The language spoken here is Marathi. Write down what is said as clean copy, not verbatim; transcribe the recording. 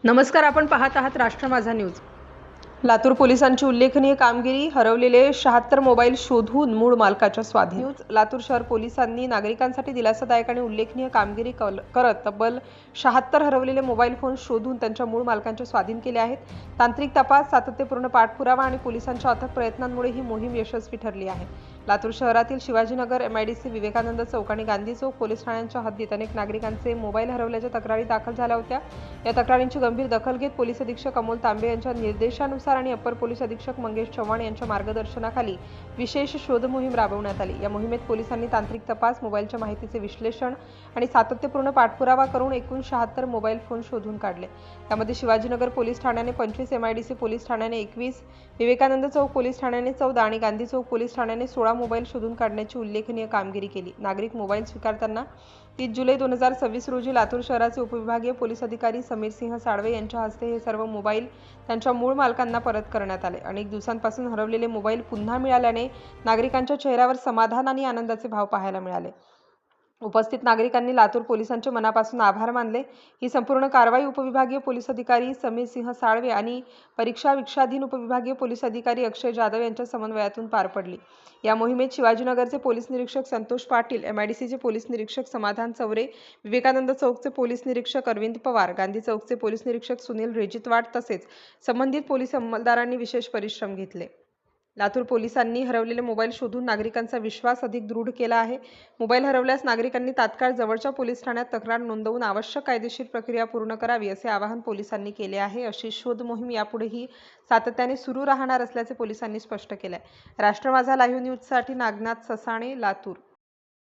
नमस्कार, आपण पाहत आहात राष्ट्र माझा न्यूज। लातूर पोलिसांची उल्लेखनीय कामगिरी, हरवलेले 76 मोबाईल शोधून मूळ मालकाच्या स्वाधीन। न्यूज लातूर शहर पोलिसांनी नागरिकांसाठी दिलासादायक आणि उल्लेखनीय कामगिरी करत तब्बल 76 हरवलेले मोबाईल फोन शोधून त्यांच्या मूळ मालकांच्या स्वाधीन केले आहेत। तांत्रिक तपास, सातत्यपूर्ण पाठपुरावा आणि पोलिसांच्या अथक प्रयत्नांमुळे ही मोहीम यशस्वी ठरली आहे। लातूर शहरातील शिवाजीनगर, MIDC, विवेकानंद चौक आणि गांधी चौक पोलीस ठाण्यांच्या हद्दीत अनेक नागरिकांचे मोबाईल हरवल्याच्या तक्रारी दाखल झाल्या होत्या। या तक्रारींची गंभीर दखल घेत पोलीस अधीक्षक अमोल तांबे यांच्या निर्देशानुसार आणि अप्पर पोलीस अधीक्षक मंगेश चव्हाण यांच्या मार्गदर्शनाखाली विशेष शोध मोहीम राबवण्यात आली। या मोहिमेत पोलिसांनी तांत्रिक तपास, मोबाईलच्या माहितीचे विश्लेषण आणि सातत्यपूर्ण पाठपुरावा करून एकूण 76 मोबाईल फोन शोधून काढले। त्यामध्ये शिवाजीनगर पोलीस ठाण्याने 25, MIDC पोलीस ठाण्याने 21, विवेकानंद चौक पोलीस ठाण्याने 14 आणि गांधी चौक पोलीस ठाण्याने 16 मोबाईल शोधून काढण्याची उल्लेखनीय कामगिरी केली। नागरिक मोबाईल स्वीकारताना 30 जुलै 2026 रोजी लातूर शहराचे उपविभागीय पोलीस अधिकारी समीर सिंह साळवे यांच्या हस्ते हे सर्व मोबाईल त्यांच्या मूळ मालकांना परत करण्यात आले। अनेक दिवसांपासून हरवलेले मोबाईल पुन्हा मिळाल्याने नागरिकांच्या चेहऱ्यावर समाधान आणि आनंदाचे भाव पाहायला मिळाले। उपस्थित नागरिकांनी लातूर पोलिसांचे मनापासून आभार मानले। ही संपूर्ण कारवाई उपविभागीय पोलीस अधिकारी समीर सिंह साळवे आणि परीक्षा विक्षाधीन उपविभागीय पोलीस अधिकारी अक्षय जाधव यांच्या समन्वयातून पार पडली। या मोहिमेत शिवाजीनगरचे पोलीस निरीक्षक संतोष पाटील, MIDCचे पोलीस निरीक्षक समाधान चौरे, विवेकानंद चौकचे पोलीस निरीक्षक अरविंद पवार, गांधी चौकचे पोलीस निरीक्षक सुनील रेजितवाड तसेच संबंधित पोलीस अंमलदारांनी विशेष परिश्रम घेतले। लातूर पोलिसांनी हरवलेले मोबाईल शोधून नागरिकांचा विश्वास अधिक दृढ केला आहे। मोबाईल हरवल्यास नागरिकांनी तात्काळ जवळच्या पोलीस ठाण्यात तक्रार नोंदवून आवश्यक कायदेशीर प्रक्रिया पूर्ण करावी असे आवाहन पोलिसांनी केले आहे। अशी शोध मोहीम यापुढेही सातत्याने सुरू राहणार असल्याचे पोलिसांनी स्पष्ट केले आहे। राष्ट्र माझा लाईव्ह न्यूजसाठी नागनाथ ससाणे, लातूर।